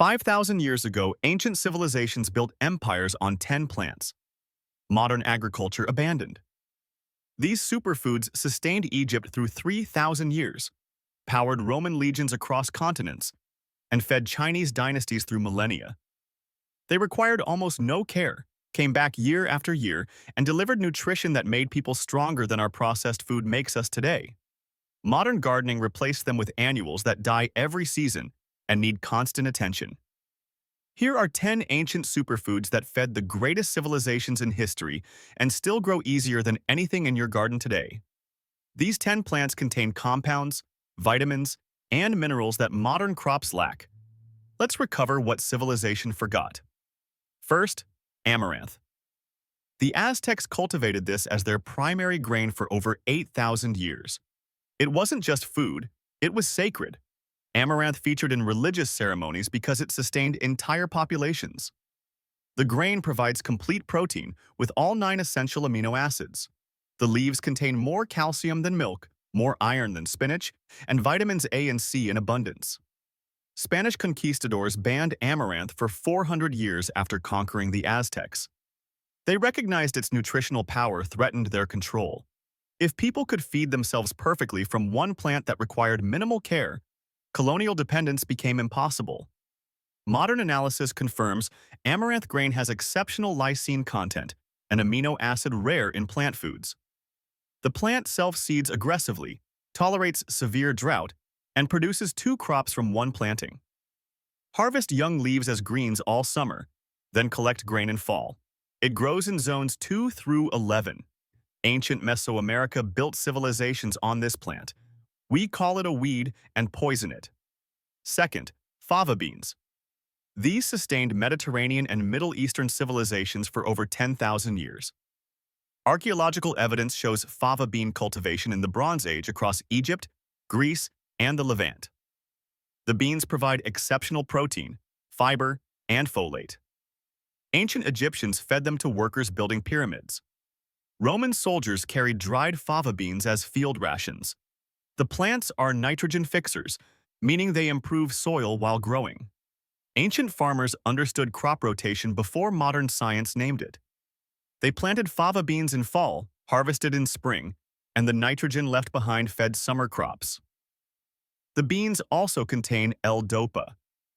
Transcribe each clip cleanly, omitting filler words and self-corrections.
5,000 years ago, ancient civilizations built empires on 10 plants. Modern agriculture abandoned. These superfoods sustained Egypt through 3,000 years, powered Roman legions across continents, and fed Chinese dynasties through millennia. They required almost no care, came back year after year, and delivered nutrition that made people stronger than our processed food makes us today. Modern gardening replaced them with annuals that die every season and need constant attention. Here are 10 ancient superfoods that fed the greatest civilizations in history and still grow easier than anything in your garden today. These 10 plants contain compounds, vitamins, and minerals that modern crops lack. Let's recover what civilization forgot. First, amaranth. The Aztecs cultivated this as their primary grain for over 8,000 years. It wasn't just food, it was sacred. Amaranth featured in religious ceremonies because it sustained entire populations. The grain provides complete protein with all 9 essential amino acids. The leaves contain more calcium than milk, more iron than spinach, and vitamins A and C in abundance. Spanish conquistadors banned amaranth for 400 years after conquering the Aztecs. They recognized its nutritional power threatened their control. If people could feed themselves perfectly from one plant that required minimal care, colonial dependence became impossible. Modern analysis confirms amaranth grain has exceptional lysine content, an amino acid rare in plant foods. The plant self-seeds aggressively, tolerates severe drought, and produces 2 crops from one planting. Harvest young leaves as greens all summer, then collect grain in fall. It grows in zones 2 through 11. Ancient Mesoamerica built civilizations on this plant. We call it a weed and poison it. Second, fava beans. These sustained Mediterranean and Middle Eastern civilizations for over 10,000 years. Archaeological evidence shows fava bean cultivation in the Bronze Age across Egypt, Greece, and the Levant. The beans provide exceptional protein, fiber, and folate. Ancient Egyptians fed them to workers building pyramids. Roman soldiers carried dried fava beans as field rations. The plants are nitrogen fixers, meaning they improve soil while growing. Ancient farmers understood crop rotation before modern science named it. They planted fava beans in fall, harvested in spring, and the nitrogen left behind fed summer crops. The beans also contain L-dopa,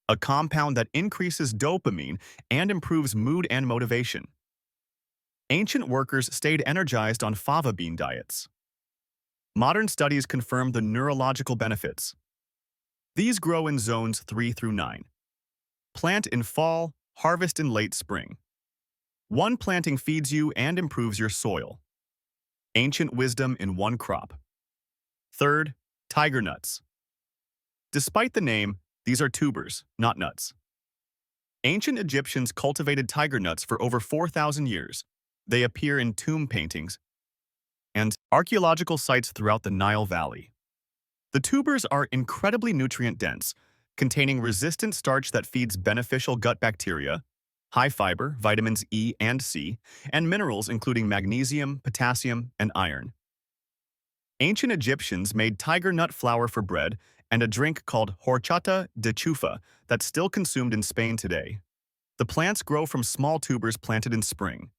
a compound that increases dopamine and improves mood and motivation. Ancient workers stayed energized on fava bean diets. Modern studies confirm the neurological benefits. These grow in zones 3 through 9. Plant in fall, harvest in late spring. One planting feeds you and improves your soil. Ancient wisdom in one crop. Third, tiger nuts. Despite the name, these are tubers, not nuts. Ancient Egyptians cultivated tiger nuts for over 4,000 years. They appear in tomb paintings and archaeological sites throughout the Nile Valley. The tubers are incredibly nutrient-dense, containing resistant starch that feeds beneficial gut bacteria, high fiber, vitamins E and C, and minerals including magnesium, potassium, and iron. Ancient Egyptians made tiger nut flour for bread and a drink called horchata de chufa that's still consumed in Spain today. The plants grow from small tubers planted in spring.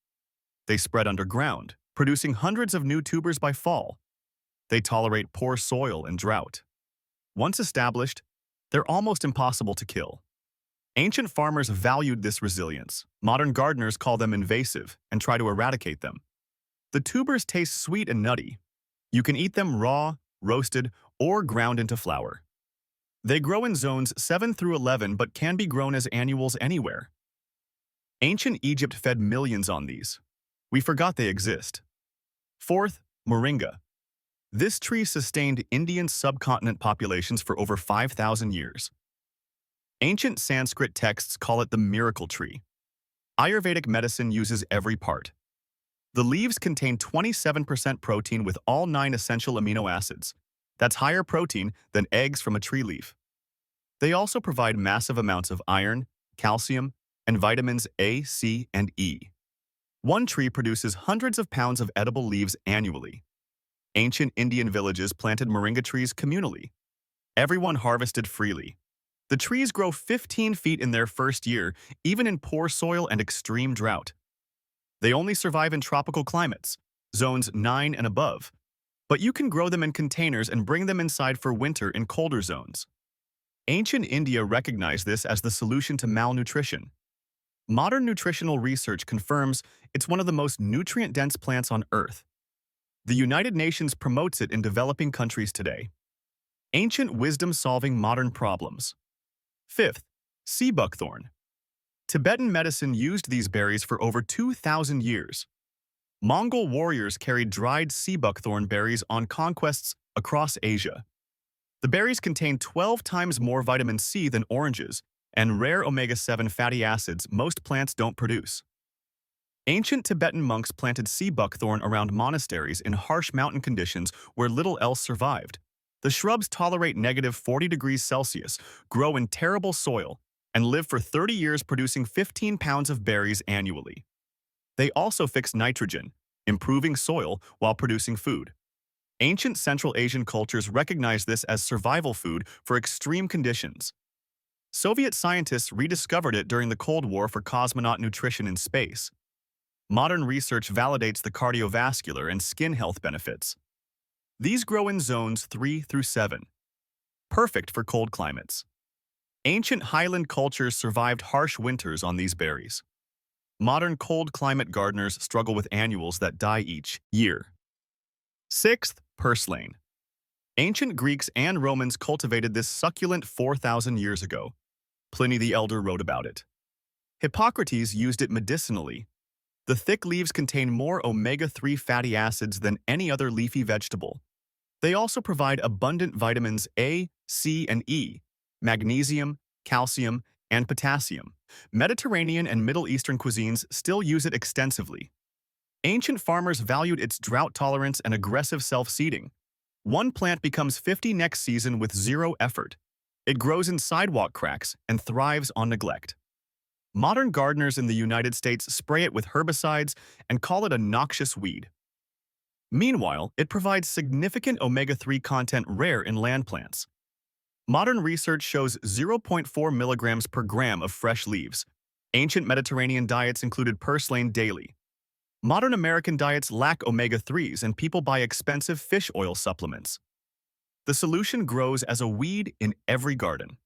They spread underground, producing hundreds of new tubers by fall. They tolerate poor soil and drought. Once established, they're almost impossible to kill. Ancient farmers valued this resilience. Modern gardeners call them invasive and try to eradicate them. The tubers taste sweet and nutty. You can eat them raw, roasted, or ground into flour. They grow in zones 7 through 11 but can be grown as annuals anywhere. Ancient Egypt fed millions on these. We forgot they exist. Fourth, moringa. This tree sustained Indian subcontinent populations for over 5,000 years. Ancient Sanskrit texts call it the miracle tree. Ayurvedic medicine uses every part. The leaves contain 27% protein with all 9 essential amino acids. That's higher protein than eggs from a tree leaf. They also provide massive amounts of iron, calcium, and vitamins A, C, and E. One tree produces hundreds of pounds of edible leaves annually. Ancient Indian villages planted moringa trees communally. Everyone harvested freely. The trees grow 15 feet in their first year, even in poor soil and extreme drought. They only survive in tropical climates, zones 9 and above, but you can grow them in containers and bring them inside for winter in colder zones. Ancient India recognized this as the solution to malnutrition. Modern nutritional research confirms it's one of the most nutrient-dense plants on Earth. The United Nations promotes it in developing countries today. Ancient wisdom solving modern problems. Fifth, sea buckthorn. Tibetan medicine used these berries for over 2,000 years. Mongol warriors carried dried sea buckthorn berries on conquests across Asia. The berries contain 12 times more vitamin C than oranges and rare omega-7 fatty acids most plants don't produce. Ancient Tibetan monks planted sea buckthorn around monasteries in harsh mountain conditions where little else survived. The shrubs tolerate negative 40 degrees Celsius, grow in terrible soil, and live for 30 years producing 15 pounds of berries annually. They also fix nitrogen, improving soil while producing food. Ancient Central Asian cultures recognized this as survival food for extreme conditions. Soviet scientists rediscovered it during the Cold War for cosmonaut nutrition in space. Modern research validates the cardiovascular and skin health benefits. These grow in zones 3 through 7, perfect for cold climates. Ancient highland cultures survived harsh winters on these berries. Modern cold climate gardeners struggle with annuals that die each year. Sixth, purslane. Ancient Greeks and Romans cultivated this succulent 4,000 years ago. Pliny the Elder wrote about it. Hippocrates used it medicinally. The thick leaves contain more omega-3 fatty acids than any other leafy vegetable. They also provide abundant vitamins A, C, and E, magnesium, calcium, and potassium. Mediterranean and Middle Eastern cuisines still use it extensively. Ancient farmers valued its drought tolerance and aggressive self-seeding. One plant becomes 50 next season with zero effort. It grows in sidewalk cracks and thrives on neglect. Modern gardeners in the United States spray it with herbicides and call it a noxious weed. Meanwhile, it provides significant omega-3 content rare in land plants. Modern research shows 0.4 milligrams per gram of fresh leaves. Ancient Mediterranean diets included purslane daily. Modern American diets lack omega-3s and people buy expensive fish oil supplements. The solution grows as a weed in every garden.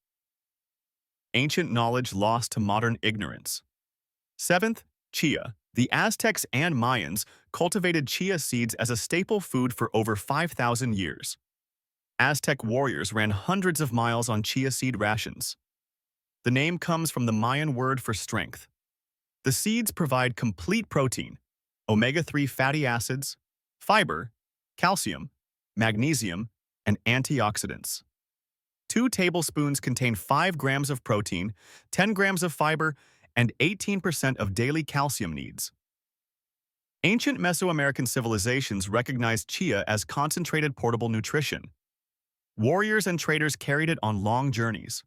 Ancient knowledge lost to modern ignorance. Seventh, chia. The Aztecs and Mayans cultivated chia seeds as a staple food for over 5,000 years. Aztec warriors ran hundreds of miles on chia seed rations. The name comes from the Mayan word for strength. The seeds provide complete protein, omega-3 fatty acids, fiber, calcium, magnesium, and antioxidants. 2 tablespoons contain 5 grams of protein, 10 grams of fiber, and 18% of daily calcium needs. Ancient Mesoamerican civilizations recognized chia as concentrated portable nutrition. Warriors and traders carried it on long journeys.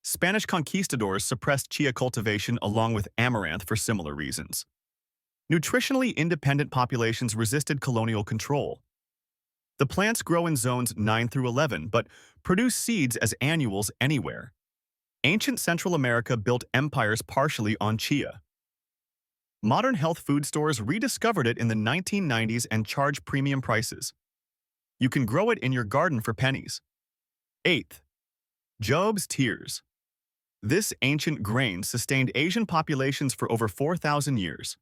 Spanish conquistadors suppressed chia cultivation along with amaranth for similar reasons. Nutritionally independent populations resisted colonial control. The plants grow in zones 9 through 11, but produce seeds as annuals anywhere. Ancient Central America built empires partially on chia. Modern health food stores rediscovered it in the 1990s and charge premium prices. You can grow it in your garden for pennies. Eighth, Job's tears. This ancient grain sustained Asian populations for over 4,000 years.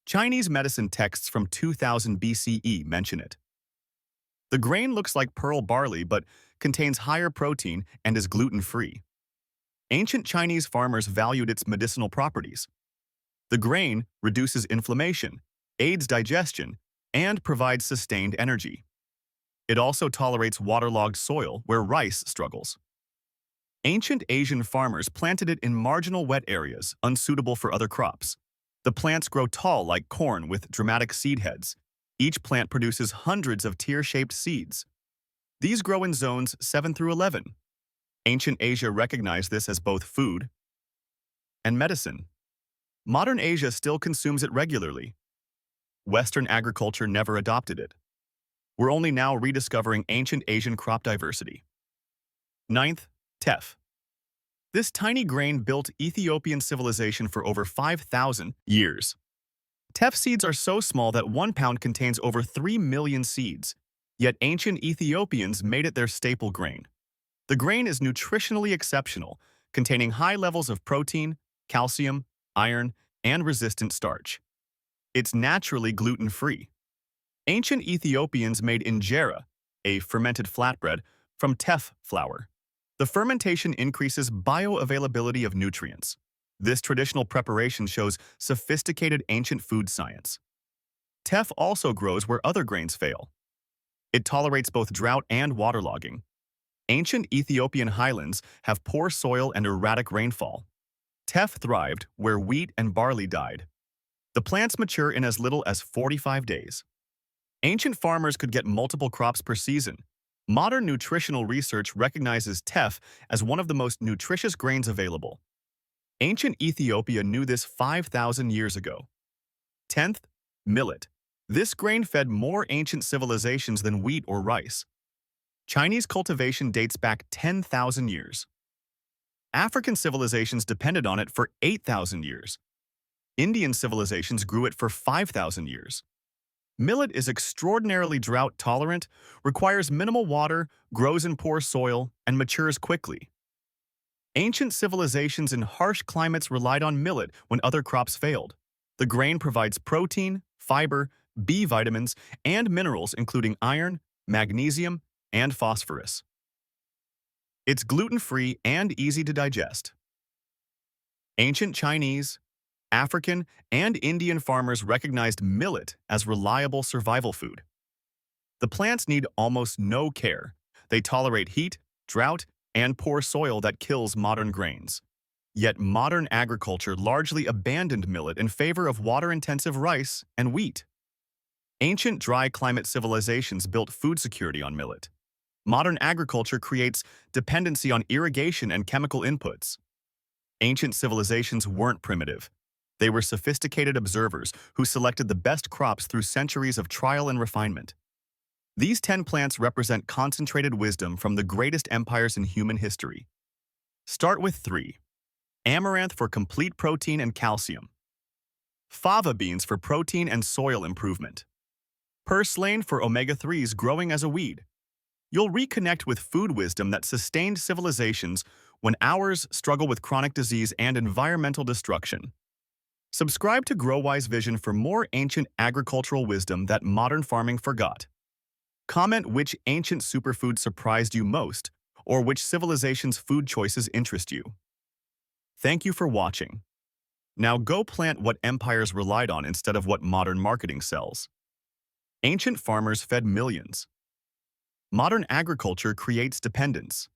Chinese medicine texts from 2000 BCE mention it. The grain looks like pearl barley but contains higher protein and is gluten-free. Ancient Chinese farmers valued its medicinal properties. The grain reduces inflammation, aids digestion, and provides sustained energy. It also tolerates waterlogged soil where rice struggles. Ancient Asian farmers planted it in marginal wet areas, unsuitable for other crops. The plants grow tall like corn with dramatic seed heads. Each plant produces hundreds of tear-shaped seeds. These grow in zones 7 through 11. Ancient Asia recognized this as both food and medicine. Modern Asia still consumes it regularly. Western agriculture never adopted it. We're only now rediscovering ancient Asian crop diversity. Ninth, teff. This tiny grain built Ethiopian civilization for over 5,000 years. Teff seeds are so small that 1 pound contains over 3 million seeds, yet ancient Ethiopians made it their staple grain. The grain is nutritionally exceptional, containing high levels of protein, calcium, iron, and resistant starch. It's naturally gluten-free. Ancient Ethiopians made injera, a fermented flatbread, from teff flour. The fermentation increases bioavailability of nutrients. This traditional preparation shows sophisticated ancient food science. Teff also grows where other grains fail. It tolerates both drought and waterlogging. Ancient Ethiopian highlands have poor soil and erratic rainfall. Teff thrived where wheat and barley died. The plants mature in as little as 45 days. Ancient farmers could get multiple crops per season. Modern nutritional research recognizes teff as one of the most nutritious grains available. Ancient Ethiopia knew this 5,000 years ago. 10th, millet. This grain fed more ancient civilizations than wheat or rice. Chinese cultivation dates back 10,000 years. African civilizations depended on it for 8,000 years. Indian civilizations grew it for 5,000 years. Millet is extraordinarily drought-tolerant, requires minimal water, grows in poor soil, and matures quickly. Ancient civilizations in harsh climates relied on millet when other crops failed. The grain provides protein, fiber, B vitamins, and minerals including iron, magnesium, and phosphorus. It's gluten-free and easy to digest. Ancient Chinese, African, and Indian farmers recognized millet as reliable survival food. The plants need almost no care. They tolerate heat, drought, and poor soil that kills modern grains. Yet modern agriculture largely abandoned millet in favor of water-intensive rice and wheat. Ancient dry climate civilizations built food security on millet. Modern agriculture creates dependency on irrigation and chemical inputs. Ancient civilizations weren't primitive. They were sophisticated observers who selected the best crops through centuries of trial and refinement. These 10 plants represent concentrated wisdom from the greatest empires in human history. Start with 3. Amaranth for complete protein and calcium. Fava beans for protein and soil improvement. Purslane for omega-3s growing as a weed. You'll reconnect with food wisdom that sustained civilizations when ours struggle with chronic disease and environmental destruction. Subscribe to GrowWise Vision for more ancient agricultural wisdom that modern farming forgot. Comment which ancient superfood surprised you most, or which civilization's food choices interest you. Thank you for watching. Now go plant what empires relied on instead of what modern marketing sells. Ancient farmers fed millions. Modern agriculture creates dependence.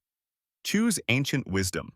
Choose ancient wisdom.